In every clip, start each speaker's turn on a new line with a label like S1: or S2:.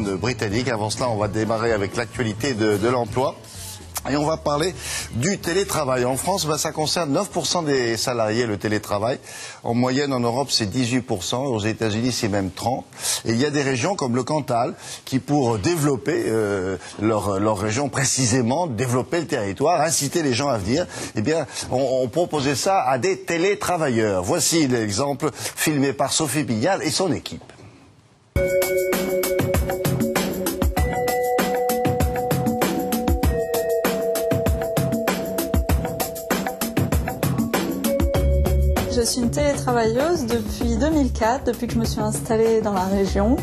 S1: britannique. Avant cela, on va démarrer avec l'actualité de l'emploi. Et on va parler du télétravail. En France, ça concerne 9% des salariés, le télétravail. En moyenne, en Europe, c'est 18%. Aux États-Unis, c'est même 30%. Et il y a des régions comme le Cantal qui, pour développer leur région précisément, développer le territoire, inciter les gens à venir, eh bien, on proposait ça à des télétravailleurs. Voici l'exemple filmé par Sophie Pignal et son équipe.
S2: Je suis une télétravailleuse depuis 2004, depuis que je me suis installée dans la région.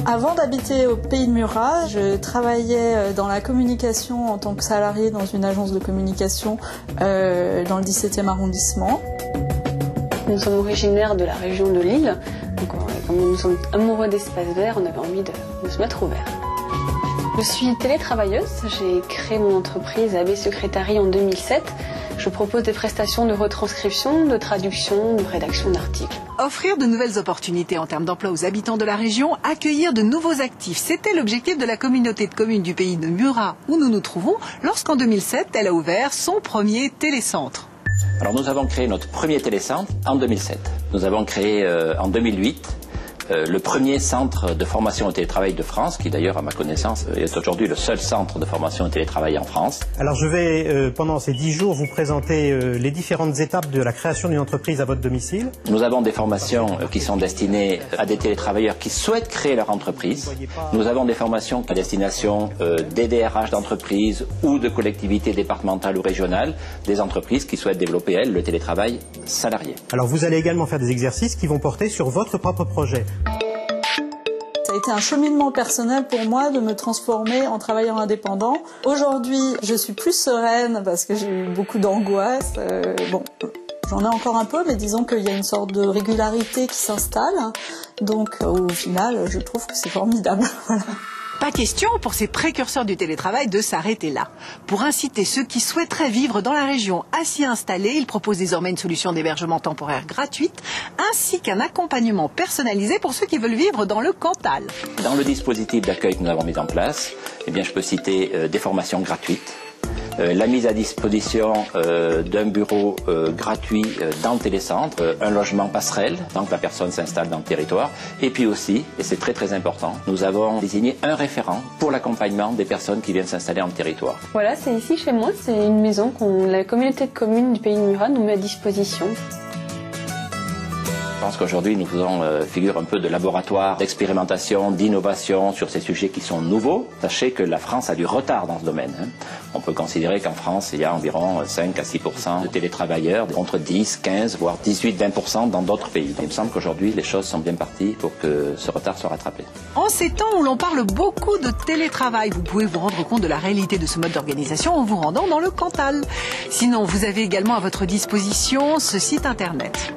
S2: Avant d'habiter au Pays de Murat, je travaillais dans la communication en tant que salariée dans une agence de communication dans le 17e arrondissement.
S3: Nous sommes originaires de la région de Lille, donc comme nous sommes amoureux d'espaces verts, on avait envie de se mettre au vert. Je suis télétravailleuse, j'ai créé mon entreprise AB Secrétariat en 2007. Je propose des prestations de retranscription, de traduction, de rédaction d'articles.
S4: Offrir de nouvelles opportunités en termes d'emploi aux habitants de la région, accueillir de nouveaux actifs, c'était l'objectif de la communauté de communes du Pays de Murat où nous nous trouvons lorsqu'en 2007, elle a ouvert son premier télécentre.
S5: Alors nous avons créé notre premier télécentre en 2007. Nous avons créé en 2008 le premier centre de formation au télétravail de France, qui d'ailleurs, à ma connaissance, est aujourd'hui le seul centre de formation au télétravail en France.
S6: Alors je vais, pendant ces 10 jours, vous présenter les différentes étapes de la création d'une entreprise à votre domicile.
S5: Nous avons des formations qui sont destinées à des télétravailleurs qui souhaitent créer leur entreprise. Nous avons des formations à destination des DRH d'entreprises ou de collectivités départementales ou régionales, des entreprises qui souhaitent développer, elles, le télétravail salarié.
S6: Alors vous allez également faire des exercices qui vont porter sur votre propre projet.
S2: Ça a été un cheminement personnel pour moi de me transformer en travailleur indépendant. Aujourd'hui, je suis plus sereine parce que j'ai eu beaucoup d'angoisse. Bon, j'en ai encore un peu, mais disons qu'il y a une sorte de régularité qui s'installe. Donc, au final, je trouve que c'est formidable. Voilà.
S4: Pas question pour ces précurseurs du télétravail de s'arrêter là. Pour inciter ceux qui souhaiteraient vivre dans la région à s'y installer, ils proposent désormais une solution d'hébergement temporaire gratuite, ainsi qu'un accompagnement personnalisé pour ceux qui veulent vivre dans le Cantal.
S5: Dans le dispositif d'accueil que nous avons mis en place, eh bien, je peux citer des formations gratuites, la mise à disposition d'un bureau gratuit dans le télécentre, un logement passerelle, tant que la personne s'installe dans le territoire, et puis aussi, et c'est très très important, nous avons désigné un référent pour l'accompagnement des personnes qui viennent s'installer en territoire.
S3: Voilà, c'est ici chez moi, c'est une maison que la communauté de communes du Pays de Murat nous met à disposition.
S5: Je pense qu'aujourd'hui, nous faisons figure un peu de laboratoire d'expérimentation, d'innovation sur ces sujets qui sont nouveaux. Sachez que la France a du retard dans ce domaine. On peut considérer qu'en France, il y a environ 5 à 6% de télétravailleurs, contre 10, 15, voire 18, 20% dans d'autres pays. Il me semble qu'aujourd'hui, les choses sont bien parties pour que ce retard soit rattrapé.
S4: En ces temps où l'on parle beaucoup de télétravail, vous pouvez vous rendre compte de la réalité de ce mode d'organisation en vous rendant dans le Cantal. Sinon, vous avez également à votre disposition ce site internet.